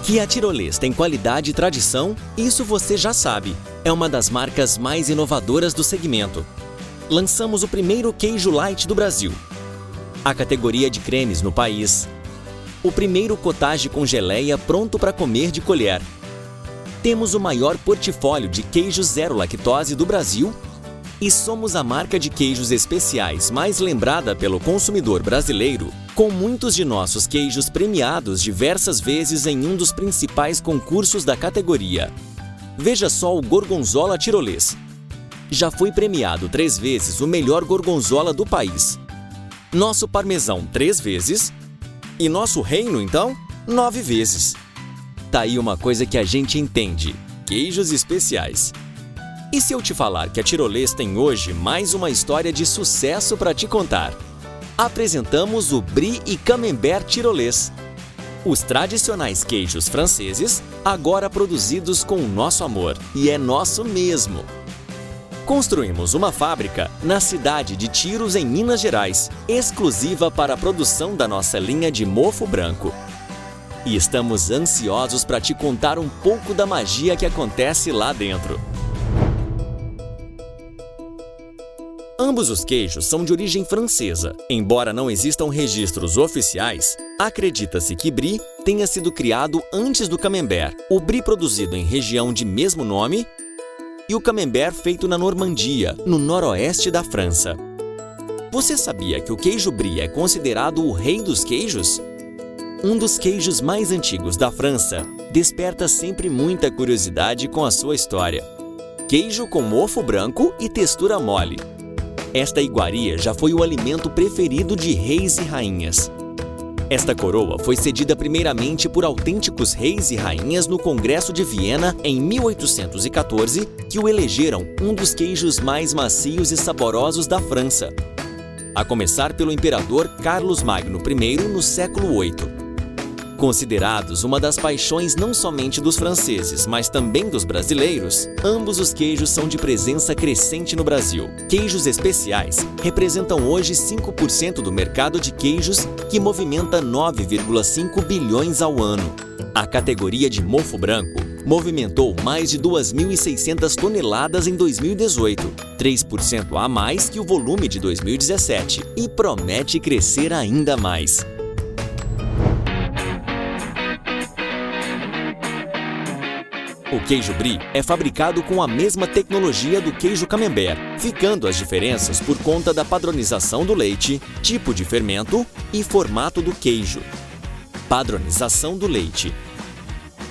Que a Tirolês tem qualidade e tradição, isso você já sabe. É uma das marcas mais inovadoras do segmento. Lançamos o primeiro queijo light do Brasil, a categoria de cremes no país, o primeiro cottage com geleia pronto para comer de colher. Temos o maior portfólio de queijos zero lactose do Brasil e somos a marca de queijos especiais mais lembrada pelo consumidor brasileiro, com muitos de nossos queijos premiados diversas vezes em um dos principais concursos da categoria. Veja só o Gorgonzola Tirolês. Já foi premiado 3 vezes o melhor gorgonzola do país. Nosso parmesão 3 vezes. E nosso reino, então, 9 vezes. Tá aí uma coisa que a gente entende: queijos especiais. E se eu te falar que a Tirolês tem hoje mais uma história de sucesso para te contar? Apresentamos o Brie e Camembert Tirolês. Os tradicionais queijos franceses, agora produzidos com o nosso amor. E é nosso mesmo. Construímos uma fábrica na cidade de Tiros, em Minas Gerais, exclusiva para a produção da nossa linha de mofo branco. E estamos ansiosos para te contar um pouco da magia que acontece lá dentro. Ambos os queijos são de origem francesa. Embora não existam registros oficiais, acredita-se que Brie tenha sido criado antes do Camembert, o Brie produzido em região de mesmo nome e o Camembert feito na Normandia, no noroeste da França. Você sabia que o queijo Brie é considerado o rei dos queijos? Um dos queijos mais antigos da França, desperta sempre muita curiosidade com a sua história. Queijo com mofo branco e textura mole. Esta iguaria já foi o alimento preferido de reis e rainhas. Esta coroa foi cedida primeiramente por autênticos reis e rainhas no Congresso de Viena em 1814, que o elegeram um dos queijos mais macios e saborosos da França, a começar pelo imperador Carlos Magno I no século VIII. Considerados uma das paixões não somente dos franceses, mas também dos brasileiros, ambos os queijos são de presença crescente no Brasil. Queijos especiais representam hoje 5% do mercado de queijos, que movimenta 9,5 bilhões ao ano. A categoria de mofo branco movimentou mais de 2.600 toneladas em 2018, 3% a mais que o volume de 2017, e promete crescer ainda mais. O queijo Brie é fabricado com a mesma tecnologia do queijo Camembert, ficando as diferenças por conta da padronização do leite, tipo de fermento e formato do queijo. Padronização do leite.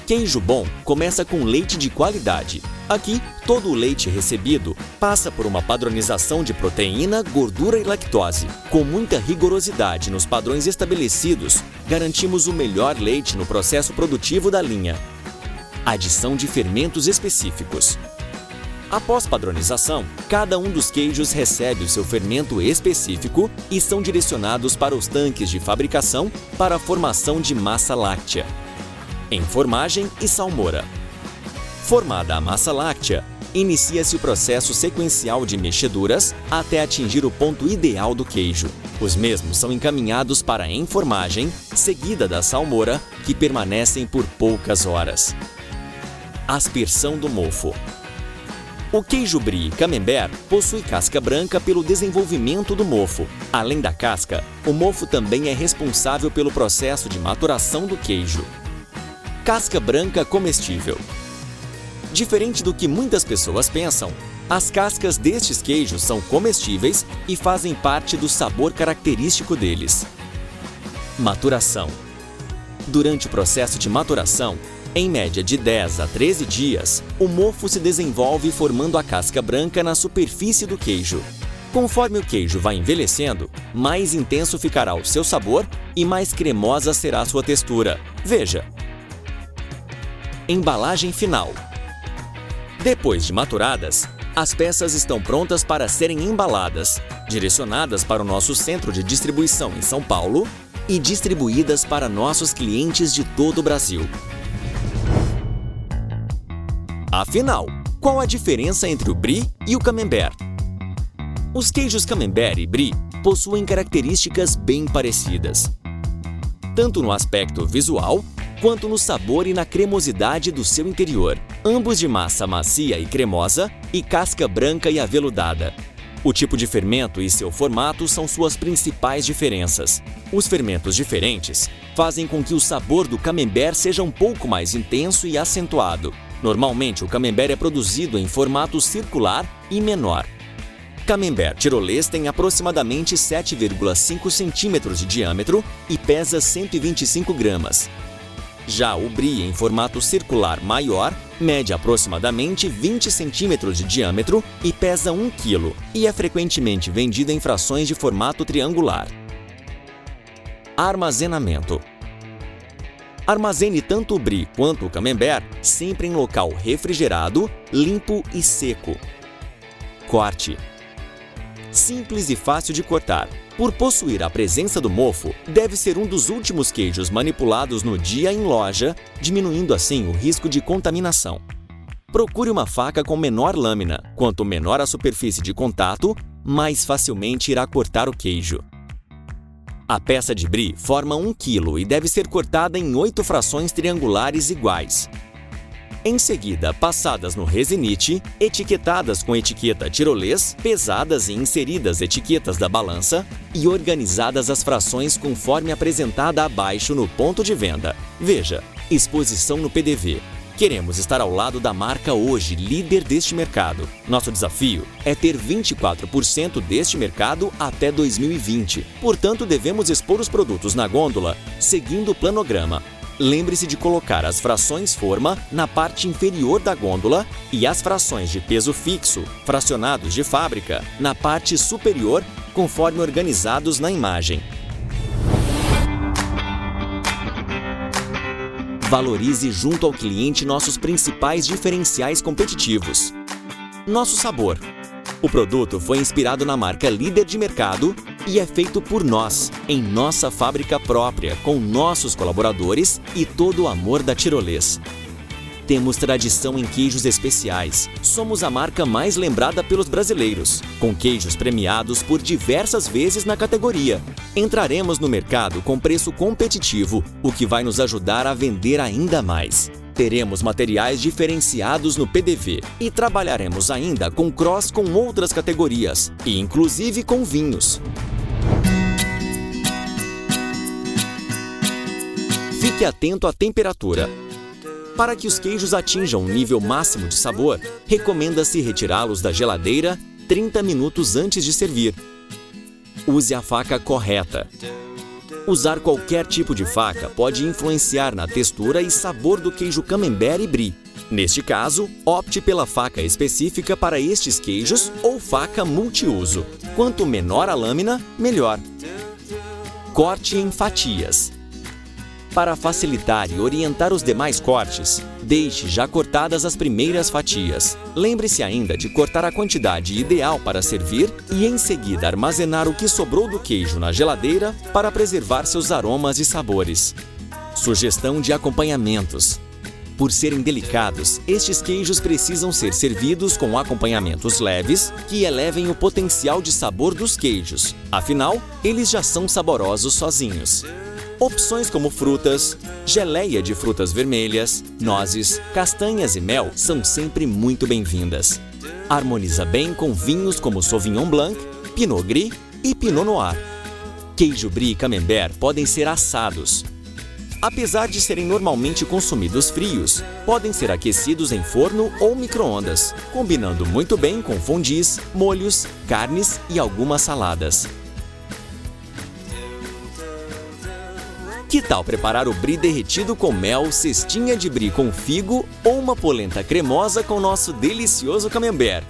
Queijo bom começa com leite de qualidade. Aqui, todo o leite recebido passa por uma padronização de proteína, gordura e lactose. Com muita rigorosidade nos padrões estabelecidos, garantimos o melhor leite no processo produtivo da linha. Adição de fermentos específicos. Após padronização, cada um dos queijos recebe o seu fermento específico e são direcionados para os tanques de fabricação para a formação de massa láctea, enformagem e salmoura. Formada a massa láctea, inicia-se o processo sequencial de mexiduras até atingir o ponto ideal do queijo. Os mesmos são encaminhados para a enformagem, seguida da salmoura, que permanecem por poucas horas. Aspersão do mofo. O queijo Brie Camembert possui casca branca pelo desenvolvimento do mofo. Além da casca, o mofo também é responsável pelo processo de maturação do queijo. Casca branca comestível. Diferente do que muitas pessoas pensam, as cascas destes queijos são comestíveis e fazem parte do sabor característico deles. Maturação. Durante o processo de maturação, em média de 10 a 13 dias, o mofo se desenvolve formando a casca branca na superfície do queijo. Conforme o queijo vai envelhecendo, mais intenso ficará o seu sabor e mais cremosa será a sua textura. Veja. Embalagem final. Depois de maturadas, as peças estão prontas para serem embaladas, direcionadas para o nosso centro de distribuição em São Paulo e distribuídas para nossos clientes de todo o Brasil. Afinal, qual a diferença entre o Brie e o Camembert? Os queijos Camembert e Brie possuem características bem parecidas, tanto no aspecto visual quanto no sabor e na cremosidade do seu interior, ambos de massa macia e cremosa e casca branca e aveludada. O tipo de fermento e seu formato são suas principais diferenças. Os fermentos diferentes fazem com que o sabor do camembert seja um pouco mais intenso e acentuado. Normalmente, o camembert é produzido em formato circular e menor. Camembert tirolês tem aproximadamente 7,5 centímetros de diâmetro e pesa 125 gramas. Já o brie em formato circular maior mede aproximadamente 20 centímetros de diâmetro e pesa 1 kg e é frequentemente vendido em frações de formato triangular. Armazenamento. Armazene tanto o brie quanto o camembert sempre em local refrigerado, limpo e seco. Corte. Simples e fácil de cortar. Por possuir a presença do mofo, deve ser um dos últimos queijos manipulados no dia em loja, diminuindo assim o risco de contaminação. Procure uma faca com menor lâmina. Quanto menor a superfície de contato, mais facilmente irá cortar o queijo. A peça de brie forma 1 kg e deve ser cortada em 8 frações triangulares iguais. Em seguida, passadas no resinite, etiquetadas com etiqueta tirolês, pesadas e inseridas etiquetas da balança e organizadas as frações conforme apresentada abaixo no ponto de venda. Veja, exposição no PDV. Queremos estar ao lado da marca hoje, líder deste mercado. Nosso desafio é ter 24% deste mercado até 2020. Portanto, devemos expor os produtos na gôndola, seguindo o planograma. Lembre-se de colocar as frações forma na parte inferior da gôndola e as frações de peso fixo, fracionados de fábrica, na parte superior, conforme organizados na imagem. Valorize junto ao cliente nossos principais diferenciais competitivos. Nosso sabor. O produto foi inspirado na marca líder de mercado e é feito por nós, em nossa fábrica própria, com nossos colaboradores e todo o amor da tirolês. Temos tradição em queijos especiais. Somos a marca mais lembrada pelos brasileiros, com queijos premiados por diversas vezes na categoria. Entraremos no mercado com preço competitivo, o que vai nos ajudar a vender ainda mais. Teremos materiais diferenciados no PDV e trabalharemos ainda com cross com outras categorias, e inclusive com vinhos. Fique atento à temperatura. Para que os queijos atinjam um nível máximo de sabor, recomenda-se retirá-los da geladeira 30 minutos antes de servir. Use a faca correta. Usar qualquer tipo de faca pode influenciar na textura e sabor do queijo camembert e brie. Neste caso, opte pela faca específica para estes queijos ou faca multiuso. Quanto menor a lâmina, melhor. Corte em fatias. Para facilitar e orientar os demais cortes, deixe já cortadas as primeiras fatias. Lembre-se ainda de cortar a quantidade ideal para servir e em seguida armazenar o que sobrou do queijo na geladeira para preservar seus aromas e sabores. Sugestão de acompanhamentos. Por serem delicados, estes queijos precisam ser servidos com acompanhamentos leves que elevem o potencial de sabor dos queijos. Afinal, eles já são saborosos sozinhos. Opções como frutas, geleia de frutas vermelhas, nozes, castanhas e mel são sempre muito bem-vindas. Harmoniza bem com vinhos como Sauvignon Blanc, Pinot Gris e Pinot Noir. Queijo brie e camembert podem ser assados. Apesar de serem normalmente consumidos frios, podem ser aquecidos em forno ou micro-ondas, combinando muito bem com fondues, molhos, carnes e algumas saladas. Que tal preparar o brie derretido com mel, cestinha de brie com figo ou uma polenta cremosa com nosso delicioso camembert?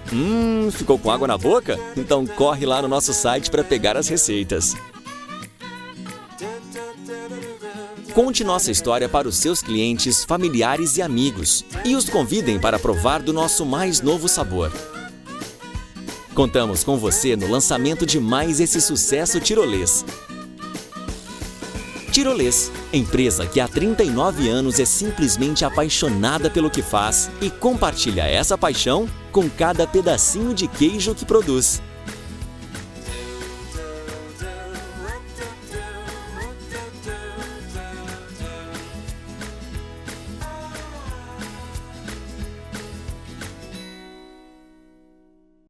Ficou com água na boca? Então corre lá no nosso site para pegar as receitas. Conte nossa história para os seus clientes, familiares e amigos e os convidem para provar do nosso mais novo sabor. Contamos com você no lançamento de mais esse sucesso tirolês. Tirolês, empresa que há 39 anos é simplesmente apaixonada pelo que faz e compartilha essa paixão com cada pedacinho de queijo que produz.